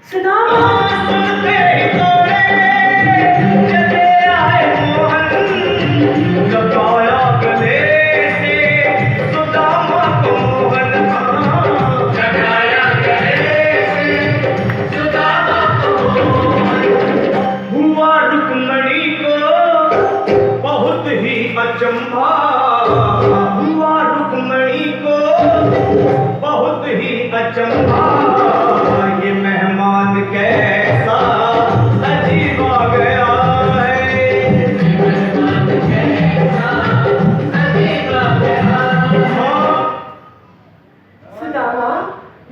सुदामा सुनते ही तोड़े चले आए मोहन, लगाया गले से सुदामा को मोहन, लगाया गले से सुदामा को मोहन। हुआ रुक्मणी को बहुत ही अचंभा, हुआ रुक्मणी को बहुत ही अचंभा, ये मेहमान कैसा अजीब आ गया है, मेहमान कैसा अजीब आ गया है। सुदामा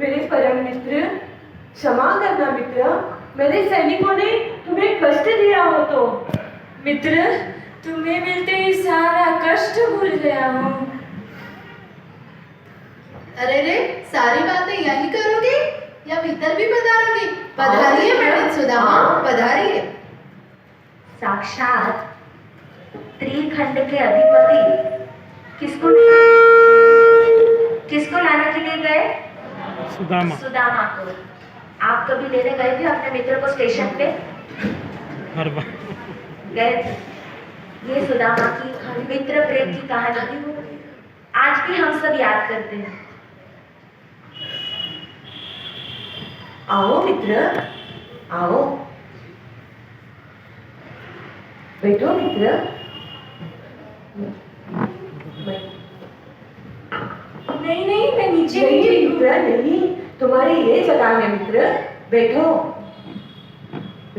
मेरे परम मित्र, क्षमा करना मित्र, मेरे सैनिकों ने तुम्हें कष्ट दिया हो तो। मित्र, तुम्हें मिलते ही सारा कष्ट भूल गया हूँ। अरे रे, सारी बातें यही करोगे या भीतर भी पधारोगे? पधारिए पंडित सुदामा, पधारिए। साक्षात त्रिखंड के अधिपति किसको लाने के लिए गए? सुदामा को। आप कभी लेने गए थे अपने मित्र को स्टेशन पे? गए थे। ये सुदामा की मित्र प्रेम की कहानी आज भी हम सब याद करते हैं। आओ मित्र, आओ, बैठो मित्र। नहीं नहीं, मैं नीचे नहीं मित्र, नहीं, तुम्हारी ये जगह है मित्र, बैठो।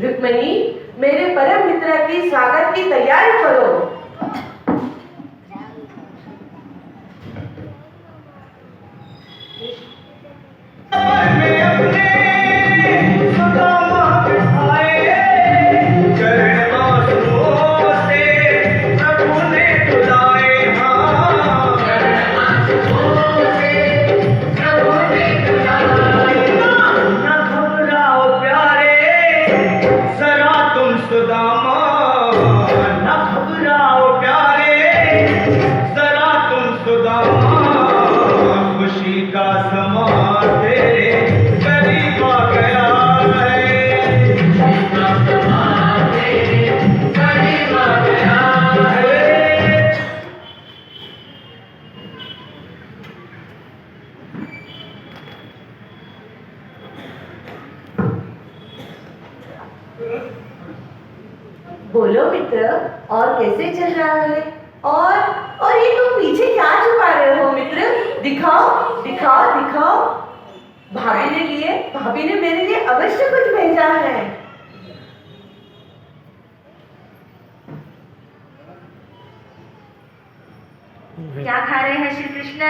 रुक्मणी, मेरे परम मित्र की स्वागत की तैयारी करो। में अपने सुदामा बिठाए, चरण आंसुओं से प्रभु ने धुलाए, हाँ, चरण आंसुओं से प्रभु ने धुलाए। न घबराओ प्यारे जरा तुम सुदामा, न घबराओ प्यारे जरा तुम सुदामा, खुशी का समा तेरे करीब आ गया है, खुशी का समा तेरे करीब आ गया है। बोलो मित्र, और कैसे चल रहा है? और ये तुम पीछे क्या छुपा रहे हो मित्र? दिखाओ दिखाओ दिखाओ। भाभी ने मेरे लिए अवश्य कुछ भेजा है। क्या खा रहे हैं श्री कृष्ण?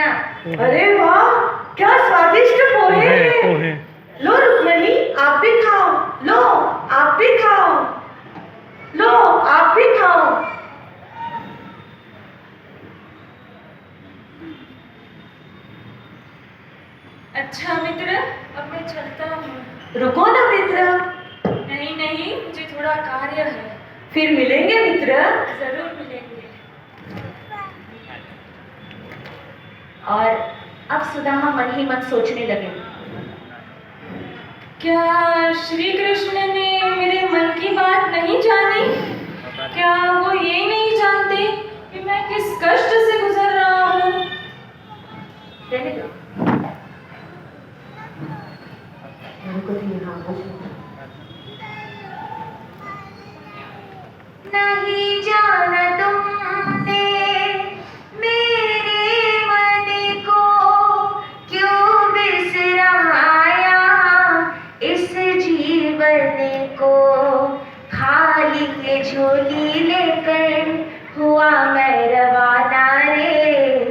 अरे वाह, क्या स्वादिष्ट पोहे हैं। लो रुक्मणी, आप भी खाओ। लो, आप भी खाओ। लो, आप भी खाओ। अच्छा मित्र, अब मैं चलता हूँ। रुको ना मित्र, नहीं नहीं, मुझे थोड़ा कार्य है। फिर मिलेंगे मित्र। जरूर मिलेंगे। और अब सुदामा मन ही मन सोचने लगे, क्या श्री कृष्ण ने मेरे मन की बात नहीं जानी? क्या वो ये नहीं जानते कि मैं किस कष्ट से गुजर रहा हूँ? रहने दो। नहीं जाना तुमने मेरे मन को क्यों बिसराया, इस जीवन को खाली ये झोली लेकर हुआ मैं रवाना रे।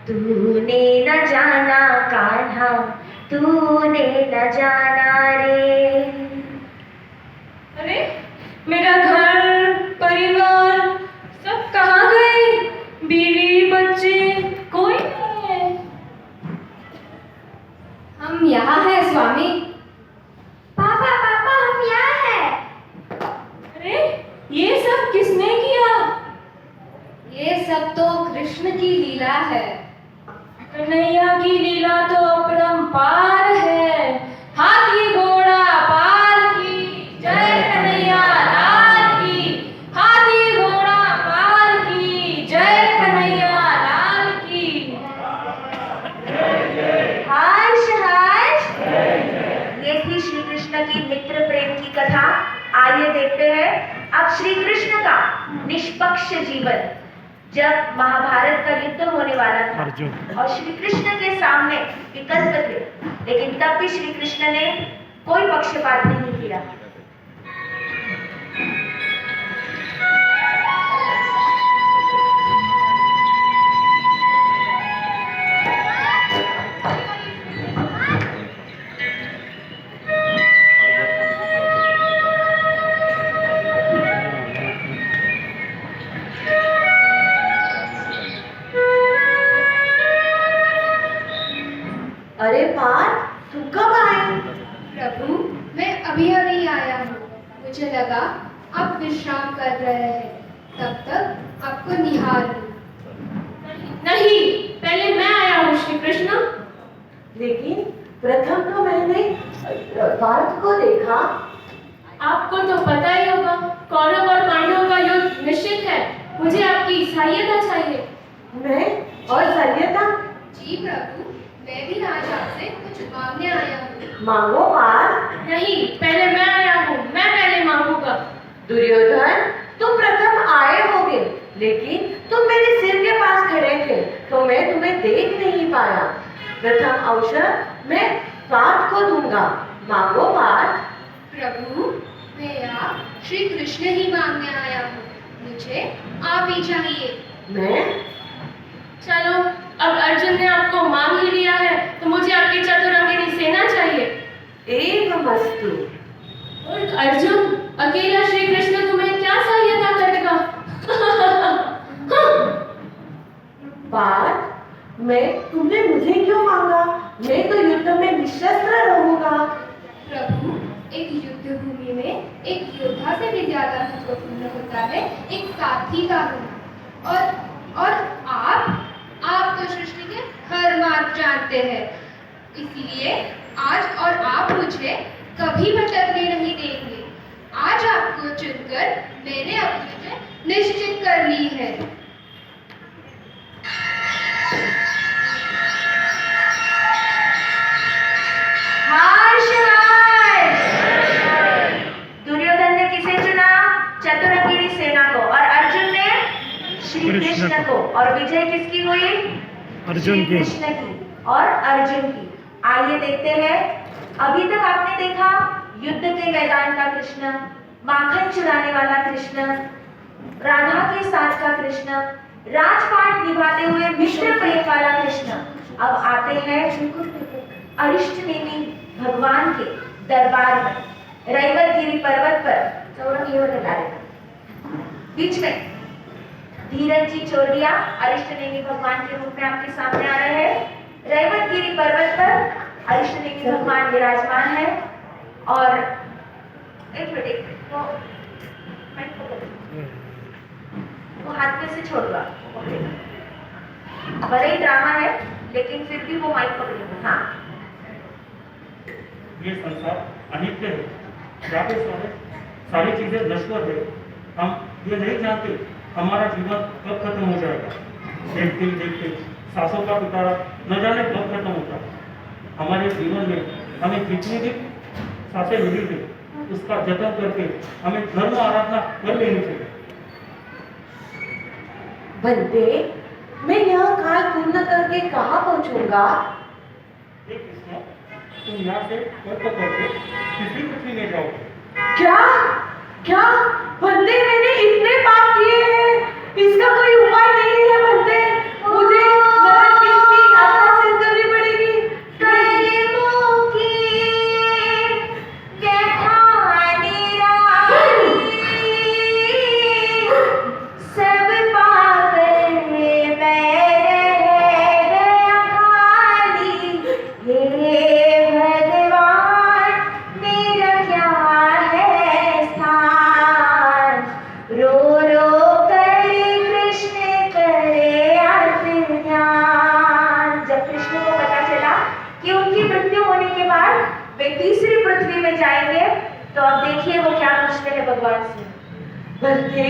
तूने न जाना कान्हा, तूने न जाना रे। अरे, मेरा घर परिवार सब कहाँ गए? बीवी बच्चे कोई नहीं है। हम यहाँ हैं स्वामी। पापा पापा, हम यहाँ हैं। अरे, ये सब किसने किया? ये सब तो कृष्ण की लीला है। कन्हैया की लीला तो अपरंपार है। हाथी घोड़ा पार कृष्ण की मित्र प्रेम की कथा। आइए देखते हैं अब श्री कृष्ण का निष्पक्ष जीवन। जब महाभारत का युद्ध होने वाला था और श्री कृष्ण के सामने विकल्प थे, लेकिन तब भी श्री कृष्ण ने कोई पक्षपात नहीं किया। अरे पार्थ, तू कब आई? प्रभु, मैं अभी अभी आया हूँ। मुझे लगा आप विश्राम कर रहे हैं, तब तक आपको निहार लूं। नहीं, पहले मैं आया हूँ श्री कृष्ण। लेकिन प्रथम तो मैंने पार्थ को देखा। आपको तो पता ही होगा, कौरव और पांडवों का युद्ध निश्चित है। मुझे आपकी सहायता चाहिए। मैं और सहायता? जी प्रभु, मैं भी आज आपसे कुछ मांगने आया हूँ। मांगो पार्थ। नहीं, पहले मैं आया हूँ, मैं पहले मांगूंगा। दुर्योधन, तुम प्रथम आए होगे, लेकिन तुम मेरे सिर के पास खड़े थे तो मैं तुम्हें देख नहीं पाया। प्रथम अवसर मैं पार्थ को दूंगा। मांगो पार्थ। प्रभु, मैं यहाँ श्री कृष्ण ही मांगने आया हूँ। मुझे आप ही चाहिए। मैं? चलो, अब अर्जुन ने आपको मांग ही लिया है तो मुझे आपकी चतुरंगिनी सेना चाहिए। एवमस्तु। और अर्जुन, अकेला श्री कृष्ण तुम्हें क्या सहायता करेगा? पार्थ, तुमने मुझे क्यों मांगा? मैं तो युद्ध में निशस्त्र रहूंगा। प्रभु, एक युद्ध भूमि में एक योद्धा से भी ज्यादा महत्वपूर्ण होता है एक साथी का होना। और आप तो सृष्टि के हर मार्ग जानते हैं, इसलिए आज और आप मुझे कभी भटकने नहीं देंगे। आज आपको चुनकर मैंने अपनी जय निश्चित कर ली है। हर्ष हर्ष! दुर्योधन ने किसे चुना? चतुरंगिनी सेना को। और अर्जुन ने श्री कृष्ण को। और विजय किसकी हुई? अर्जुन की। कृष्ण की और अर्जुन की। आइए देखते हैं। अभी तक आपने देखा युद्ध के मैदान का कृष्ण, माखन चुराने वाला कृष्ण, राधा के साथ का कृष्ण, राजपाट निभाते हुए मित्र प्रेम वाला कृष्ण। अब आते हैं अरिष्ट नेमी भगवान के दरबार में, रैवतगिरी पर्वत पर चौरंगी होने वाले बीच में धीरज जी चोरडिया अरिष्ट नेमी भगवान के रूप में आपके सामने आ रहे हैं। रैवतगिरी पर्वत पर अरिष्ट नेमी भगवान विराजमान है। और एक मिनट वो हाथ में से छोड़ूंगा, बड़े ही ड्रामा है, लेकिन फिर भी वो माइक पकड़ेगा। हाँ, ये संसार अनित्य है, जाते समय सारी चीजें नश्वर है। हम ये नहीं जानते हमारा जीवन कब खत्म हो जाएगा। देखते देखते सांसों का पिटारा न जाने कब खत्म होता। हमारे जीवन में हमें जितनी भी सांसें मिली थी उसका जतन करके हमें धर्म आराधना कर लेनी चाहिए। बंदे, मैं यह काल पूर्ण करके कहाँ पहुँचूंगा? तुम यहाँ से करके किसी पृथ्वी में जाओगे। क्या क्या बंदे, मैंने इतने पाप किए हैं, इसका कोई उपाय नहीं है बंदे। मुझे नरक की यात्रा से करनी पड़ेगी। कर्मों की कहानी रानी, सब पाकर मैं रह गया खाली। हे भगवान, मेरा क्या है स्थान? रो रो कर कृष्ण करे अर्थ ध्यान। जब कृष्ण को पता चला कि उनकी मृत्यु होने के बाद वे तीसरी पृथ्वी में जाएंगे, तो अब देखिए वो क्या पूछते हैं भगवान से। बंदे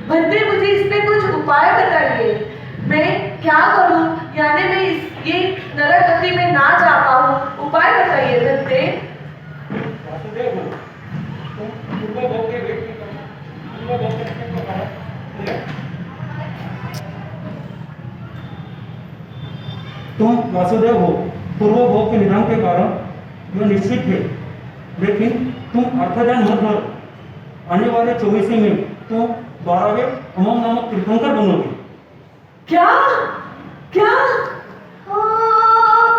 बंदे, मुझे इस पे कुछ उपाय बताइए। मैं क्या करूं, यानी मैं ये नरक गति में ना जा पाऊं। उपाय बताइए बंदे। वासुदेव वासुदेव हो, पूर्व भोग के निधन के कारण यह निश्चित है। लेकिन तुम अर्थदान मत भरो, आने वाले 24 में तुम 12वें अमम नामक तीर्थंकर बनोगे। क्या क्या? ओ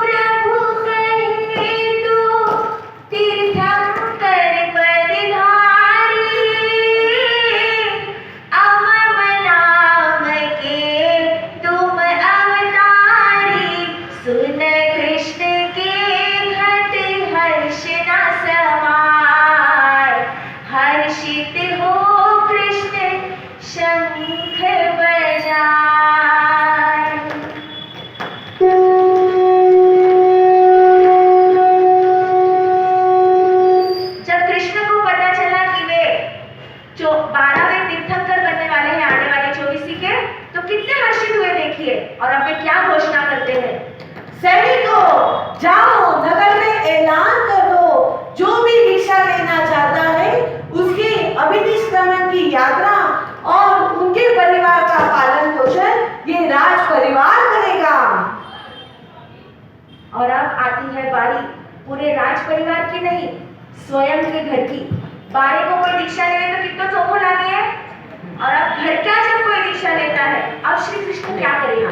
प्रभु कहे तो तीर्थंकर पदधारी, अमम नाम के तुम अवतारी, सुन कृष्ण के घट हर्ष न समाय, हर्षित हो कृष्ण शंख बजाय। जब कृष्ण को पता चला कि वे 12वें तीर्थंकर बनने वाले हैं आने वाले 24 के, तो कितने हर्षित हुए देखिए। और अब वे क्या घोषणा करते हैं? सैनिकों, जाओ नगर में ऐलान कर दो, जो भी दीक्षा लेना चाहता है उसकी अभिनिष्क्रमण की यात्रा और उनके परिवार का पालन पोषण ये राज परिवार करेगा। और अब आती है बारी पूरे राज परिवार की नहीं, स्वयं के घर की। बारे को कोई दीक्षा लेने तो कितना चौको लागे है, और अब घर का जब कोई दीक्षा लेता है, अब श्री कृष्ण क्या करेगा?